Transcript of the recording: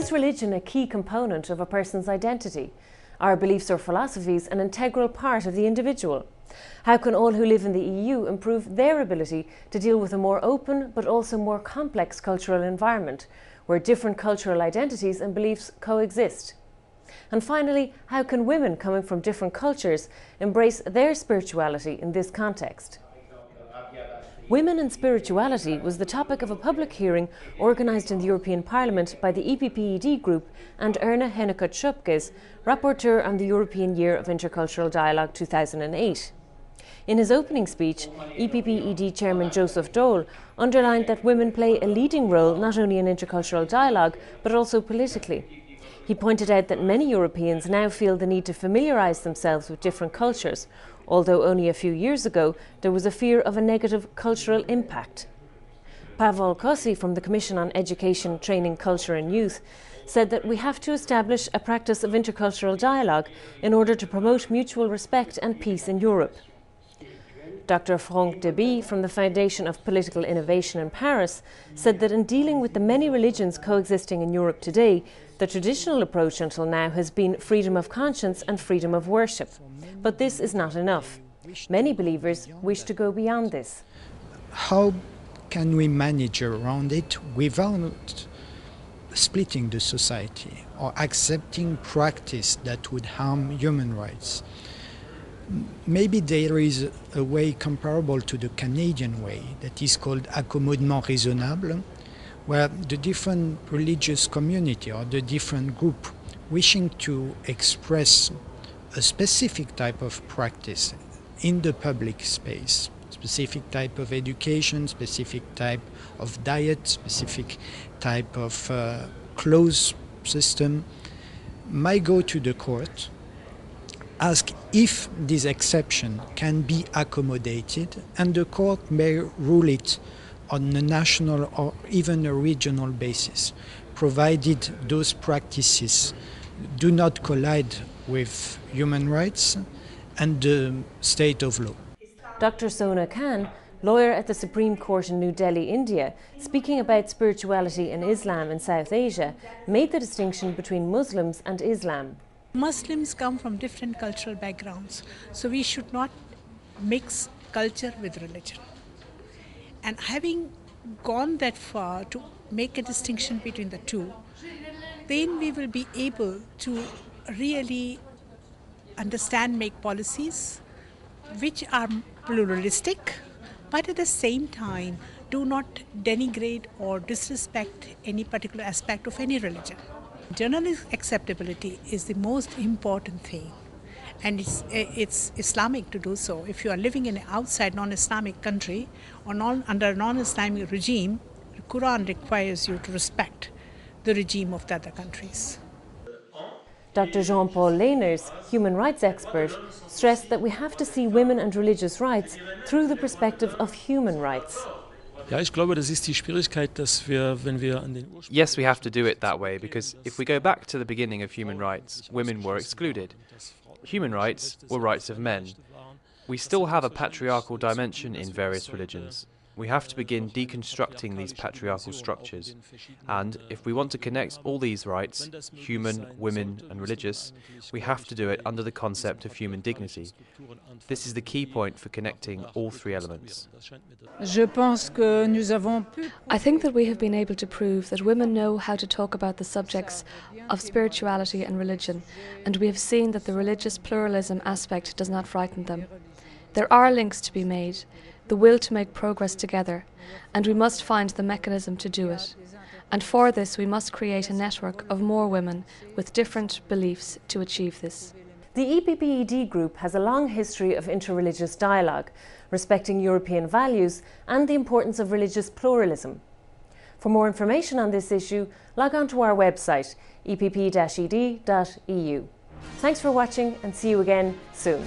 is religion a key component of a person's identity? Are beliefs or philosophies an integral part of the individual? How can all who live in the EU improve their ability to deal with a more open but also more complex cultural environment, where different cultural identities and beliefs coexist? And finally, how can women coming from different cultures embrace their spirituality in this context? Women and spirituality was the topic of a public hearing organised in the European Parliament by the EPP-ED group and Erna Hennicot-Schoepges, rapporteur on the European Year of Intercultural Dialogue 2008. In his opening speech, EPP-ED Chairman Joseph Daul underlined that women play a leading role not only in intercultural dialogue but also politically. He pointed out that many Europeans now feel the need to familiarise themselves with different cultures, although only a few years ago there was a fear of a negative cultural impact. Pavel Kossi from the Commission on Education, Training, Culture and Youth said that we have to establish a practice of intercultural dialogue in order to promote mutual respect and peace in Europe. Dr. Franck Deby from the Foundation of Political Innovation in Paris said that in dealing with the many religions coexisting in Europe today, the traditional approach until now has been freedom of conscience and freedom of worship. But this is not enough. Many believers wish to go beyond this. How can we manage around it without splitting the society or accepting practice that would harm human rights? Maybe there is a way comparable to the Canadian way that is called accommodement raisonnable, where the different religious community or the different group wishing to express a specific type of practice in the public space, specific type of education, specific type of diet, specific type of clothes system, might go to the court, ask if this exception can be accommodated, and the court may rule it on a national or even a regional basis, provided those practices do not collide with human rights and the state of law. Dr. Sona Khan, lawyer at the Supreme Court in New Delhi, India, speaking about spirituality and Islam in South Asia, made the distinction between Muslims and Islam. Muslims come from different cultural backgrounds, so we should not mix culture with religion. And having gone that far to make a distinction between the two, then we will be able to really understand, make policies which are pluralistic, but at the same time do not denigrate or disrespect any particular aspect of any religion. General acceptability is the most important thing, and it's Islamic to do so. If you are living in an outside non-Islamic country or under a non-Islamic regime, the Quran requires you to respect the regime of the other countries. Dr. Jean-Paul Lehners, human rights expert, stressed that we have to see women and religious rights through the perspective of human rights. Yes, we have to do it that way, because if we go back to the beginning of human rights, women were excluded. Human rights were rights of men. We still have a patriarchal dimension in various religions. We have to begin deconstructing these patriarchal structures. And if we want to connect all these rights, human, women and religious, we have to do it under the concept of human dignity. This is the key point for connecting all three elements. I think that we have been able to prove that women know how to talk about the subjects of spirituality and religion, and we have seen that the religious pluralism aspect does not frighten them. There are links to be made, the will to make progress together, and we must find the mechanism to do it. And for this we must create a network of more women with different beliefs to achieve this. The EPP-ED group has a long history of interreligious dialogue, respecting European values and the importance of religious pluralism. For more information on this issue, log on to our website, epp-ed.eu. Thanks for watching, and see you again soon.